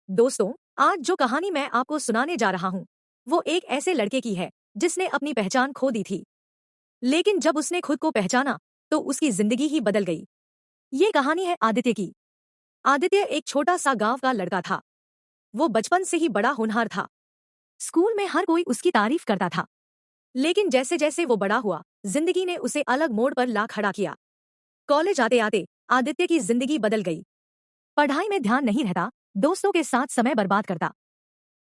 दोस्तों, आज जो कहानी मैं आपको सुनाने जा रहा हूँ, वो एक ऐसे लड़के की है जिसने अपनी पहचान खो दी थी। लेकिन जब उसने खुद को पहचाना, तो उसकी जिंदगी ही बदल गई। ये कहानी है आदित्य की। आदित्य एक छोटा सा गांव का लड़का था। वो बचपन से ही बड़ा होनहार था। स्कूल में हर कोई उसकी तारीफ करता था। लेकिन जैसे जैसे वो बड़ा हुआ, जिंदगी ने उसे अलग मोड़ पर ला खड़ा किया। कॉलेज आते आते आदित्य की जिंदगी बदल गई। पढ़ाई में ध्यान नहीं रहता, दोस्तों के साथ समय बर्बाद करता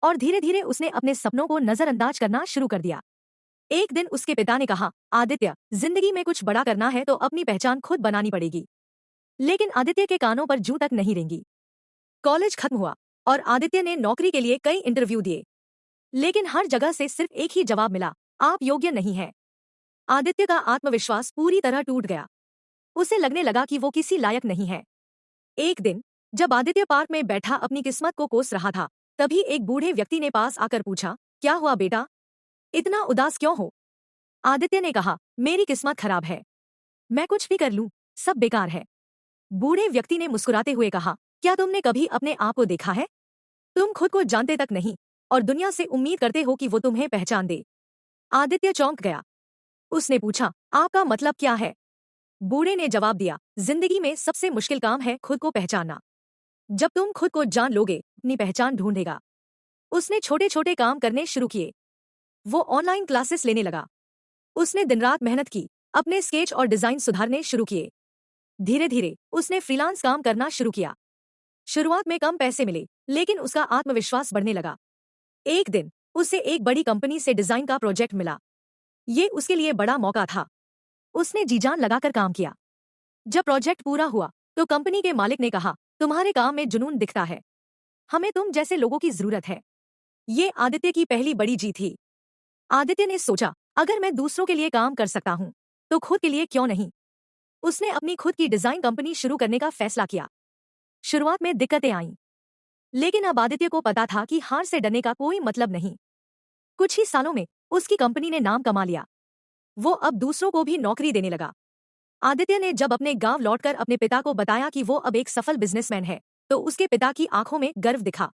और धीरे धीरे उसने अपने सपनों को नजरअंदाज करना शुरू कर दिया। एक दिन उसके पिता ने कहा, आदित्य, जिंदगी में कुछ बड़ा करना है तो अपनी पहचान खुद बनानी पड़ेगी। लेकिन आदित्य के कानों पर जू तक नहीं रेंगी। कॉलेज खत्म हुआ और आदित्य ने नौकरी के लिए कई इंटरव्यू दिए। लेकिन हर जगह से सिर्फ एक ही जवाब मिला, आप योग्य नहीं है। आदित्य का आत्मविश्वास पूरी तरह टूट गया। उसे लगने लगा कि वो किसी लायक नहीं है। एक दिन जब आदित्य पार्क में बैठा अपनी किस्मत को कोस रहा था, तभी एक बूढ़े व्यक्ति ने पास आकर पूछा, क्या हुआ बेटा, इतना उदास क्यों हो? आदित्य ने कहा, मेरी किस्मत खराब है। मैं कुछ भी कर लूं, सब बेकार है। बूढ़े व्यक्ति ने मुस्कुराते हुए कहा, क्या तुमने कभी अपने आप को देखा है? तुम खुद को जानते तक नहीं और दुनिया से उम्मीद करते हो कि वो तुम्हें पहचान दे। आदित्य चौंक गया। उसने पूछा, आपका मतलब क्या है? बूढ़े ने जवाब दिया, जिंदगी में सबसे मुश्किल काम है खुद को पहचानना। जब तुम खुद को जान लोगे, अपनी पहचान ढूंढेगा। उसने छोटे छोटे काम करने शुरू किए। वो ऑनलाइन क्लासेस लेने लगा। उसने दिन रात मेहनत की, अपने स्केच और डिजाइन सुधारने शुरू किए। धीरे धीरे उसने फ्रीलांस काम करना शुरू किया। शुरुआत में कम पैसे मिले, लेकिन उसका आत्मविश्वास बढ़ने लगा। एक दिन उसे एक बड़ी कंपनी से डिजाइन का प्रोजेक्ट मिला। ये उसके लिए बड़ा मौका था। उसने जी जान लगाकर काम किया। जब प्रोजेक्ट पूरा हुआ, तो कंपनी के मालिक ने कहा, तुम्हारे काम में जुनून दिखता है। हमें तुम जैसे लोगों की जरूरत है। ये आदित्य की पहली बड़ी जीत थी। आदित्य ने सोचा, अगर मैं दूसरों के लिए काम कर सकता हूँ, तो खुद के लिए क्यों नहीं? उसने अपनी खुद की डिजाइन कंपनी शुरू करने का फैसला किया। शुरुआत में दिक्कतें आईं, लेकिन अब आदित्य को पता था कि हार से डरने का कोई मतलब नहीं। कुछ ही सालों में उसकी कंपनी ने नाम कमा लिया। वो अब दूसरों को भी नौकरी देने लगा। आदित्य ने जब अपने गांव लौटकर अपने पिता को बताया कि वो अब एक सफल बिजनेसमैन है, तो उसके पिता की आंखों में गर्व दिखा।